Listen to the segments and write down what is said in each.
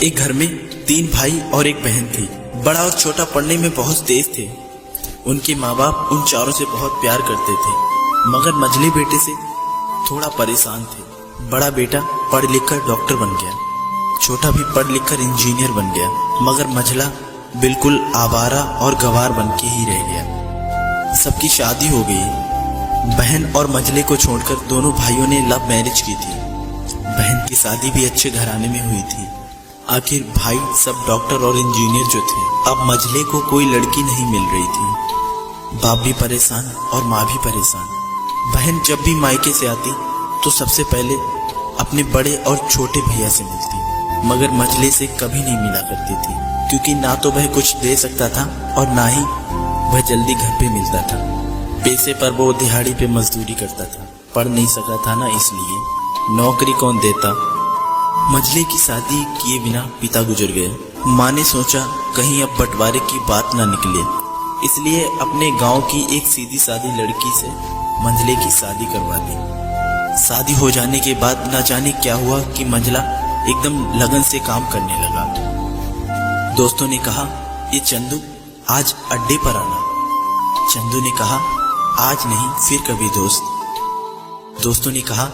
एक घर में 3 भाई और एक बहन थी। बड़ा और छोटा पढ़ने में बहुत तेज थे। उनके माँ बाप उन चारों से बहुत प्यार करते थे, मगर मझले बेटे से थोड़ा परेशान थे। बड़ा बेटा पढ़ लिख कर डॉक्टर बन गया, छोटा भी पढ़ लिख कर इंजीनियर बन गया, मगर मझला बिल्कुल आवारा और गवार बन के ही रह गया। सबकी शादी हो गई। बहन और मझले को छोड़कर दोनों भाइयों ने लव मैरिज की थी। बहन की शादी भी अच्छे घराने में हुई थी। आखिर भाई सब डॉक्टर और इंजीनियर जो थे, अब मझले को कोई लड़की नहीं मिल रही थी। बाप भी परेशान और माँ भी परेशान। बहन जब भी मायके से आती तो सबसे पहले अपने बड़े और छोटे भैया से मिलती, मगर मझले से कभी नहीं मिला करती थी, क्योंकि ना तो वह कुछ दे सकता था और ना ही वह जल्दी घर पे मिलता था। पैसे पर वो दिहाड़ी पे मजदूरी करता था, पढ़ नहीं सका था ना, इसलिए नौकरी कौन देता। मझले की शादी किए बिना पिता गुजर गए। माँ ने सोचा कहीं अब बंटवारे की बात ना निकले, इसलिए अपने गांव की एक सीधी सादी लड़की से मंझले की शादी करवा दी। शादी हो जाने के बाद न जाने क्या हुआ कि मंझला एकदम लगन से काम करने लगा। दोस्तों ने कहा, ये चंदू आज अड्डे पर आना। चंदू ने कहा, आज नहीं फिर कभी दोस्त। दोस्तों ने कहा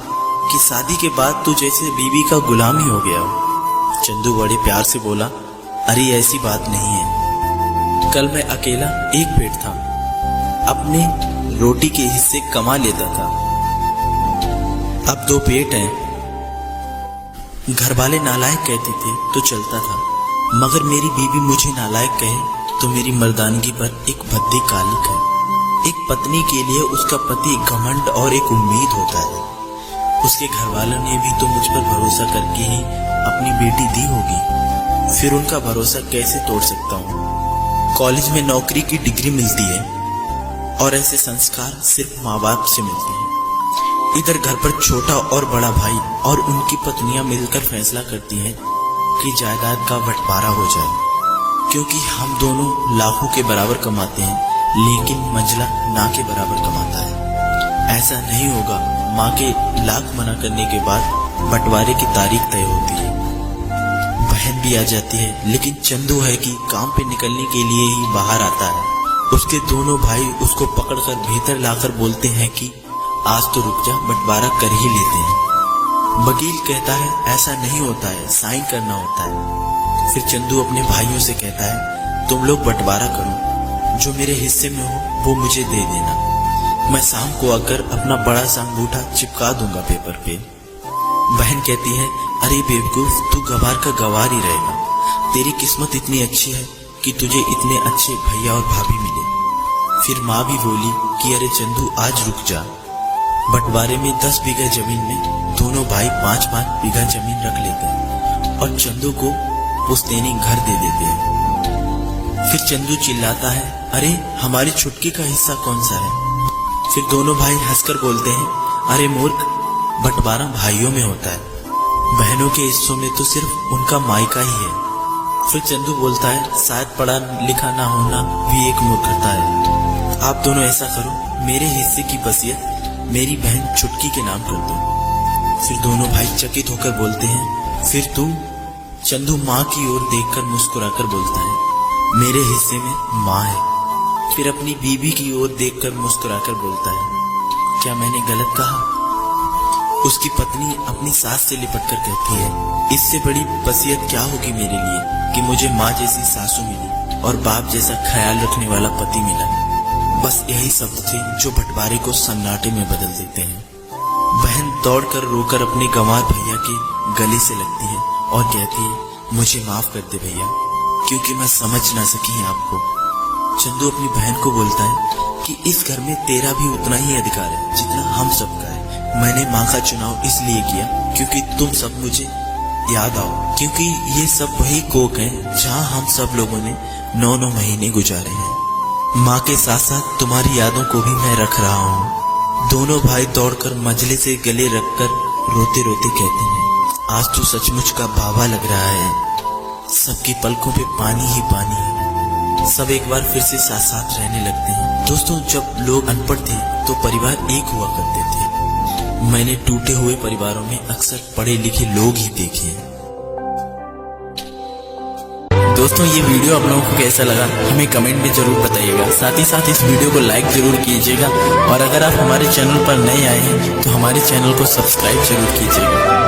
कि शादी के बाद तू जैसे बीवी का गुलाम ही हो गया हो। चंदू बड़े प्यार से बोला, अरे ऐसी बात नहीं है, कल मैं अकेला एक पेट था, अपने रोटी के हिस्से कमा लेता था, अब 2 पेट हैं। घर वाले नालायक कहते थे तो चलता था, मगर मेरी बीवी मुझे नालायक कहे तो मेरी मर्दानगी पर एक भद्दी कालिक है। एक पत्नी के लिए उसका पति एक घमंड और एक उम्मीद होता है। उसके घर वालों ने भी तो मुझ पर भरोसा करके ही अपनी बेटी दी होगी, फिर उनका भरोसा कैसे तोड़ सकता हूँ। कॉलेज में नौकरी की डिग्री मिलती है और ऐसे संस्कार सिर्फ माँ बाप से मिलते हैं। इधर घर पर छोटा और बड़ा भाई और उनकी पत्नियां मिलकर फैसला करती हैं कि जायदाद का बंटवारा हो जाए, क्योंकि हम दोनों लाखों के बराबर कमाते हैं, लेकिन मंझला ना के बराबर कमाता है। ऐसा नहीं होगा। माँ के लाख मना करने के बाद बंटवारे की तारीख तय होती है। बहन भी आ जाती है, लेकिन चंदू है कि काम पे निकलने के लिए ही बाहर आता है। उसके दोनों भाई उसको पकड़कर भीतर लाकर बोलते हैं कि आज तो रुक जा, बंटवारा कर ही लेते हैं। वकील कहता है ऐसा नहीं होता है, साइन करना होता है। फिर चंदू अपने भाइयों से कहता है, तुम लोग बंटवारा करो, जो मेरे हिस्से में हो वो मुझे दे देना, मैं शाम को आकर अपना बड़ा सा अंगूठा चिपका दूंगा पेपर पे। बहन कहती है, अरे बेवकूफ, तू गवार का गवार ही रहेगा, तेरी किस्मत इतनी अच्छी है कि तुझे इतने अच्छे भैया और भाभी मिले। फिर माँ भी बोली कि अरे चंदू आज रुक जा। बंटवारे में 10 बीघा जमीन में दोनों भाई 5-5 बीघा जमीन रख लेते हैं और चंदू को पुश्तैनी घर दे देते हैं। फिर चंदू चिल्लाता है, अरे हमारी छुटकी का हिस्सा कौन सा है। फिर दोनों भाई हंसकर बोलते हैं, अरे मूर्ख, बंटवारा भाइयों में होता है, बहनों के हिस्सों में तो सिर्फ उनका मायका ही है। फिर चंदू बोलता है, शायद पढ़ा लिखा ना होना भी एक मूर्खता है। आप दोनों ऐसा करो, मेरे हिस्से की वसीयत मेरी बहन छुटकी के नाम कर दो। फिर दोनों भाई चकित होकर बोलते हैं, फिर तू? चंदू माँ की ओर देखकर मुस्कुराकर बोलता है, मेरे हिस्से में माँ है। फिर अपनी बीवी की ओर देखकर मुस्कुराकर बोलता है, क्या मैंने गलत कहा? उसकी पत्नी अपनी सास से लिपटकर कहती है, इससे बड़ी वसीयत क्या होगी मेरे लिए कि मुझे माँ जैसी सासू मिली और बाप जैसा ख्याल रखने वाला पति मिला। बस यही शब्द थे जो बंटवारे को सन्नाटे में बदल देते हैं। बहन दौड़कर रोकर अपने गंवार भैया के गले से लगती है और कहती है, मुझे माफ कर दे भैया, क्योंकि मैं समझ ना सकी आपको। चंदू अपनी बहन को बोलता है कि इस घर में तेरा भी उतना ही अधिकार है जितना हम सबका है। मैंने माँ का चुनाव इसलिए किया क्योंकि तुम सब मुझे याद आओ, क्योंकि ये सब वही कोख है जहाँ हम सब लोगों ने 9-9 महीने गुजारे हैं। माँ के साथ साथ तुम्हारी यादों को भी मैं रख रहा हूँ। दोनों भाई दौड़कर मझले से गले रखकर रोते रोते कहते हैं, आज तो सचमुच का बाबा लग रहा है। सबकी पलकों पे पानी ही पानी है। सब एक बार फिर से साथ साथ रहने लगते हैं। दोस्तों, जब लोग अनपढ़ थे तो परिवार एक हुआ करते थे। मैंने टूटे हुए परिवारों में अक्सर पढ़े लिखे लोग ही देखे हैं। दोस्तों ये वीडियो आप लोगों को कैसा लगा हमें कमेंट में जरूर बताइएगा। साथ ही साथ इस वीडियो को लाइक जरूर कीजिएगा और अगर आप हमारे चैनल पर नए आए हैं तो हमारे चैनल को सब्सक्राइब जरूर कीजिएगा।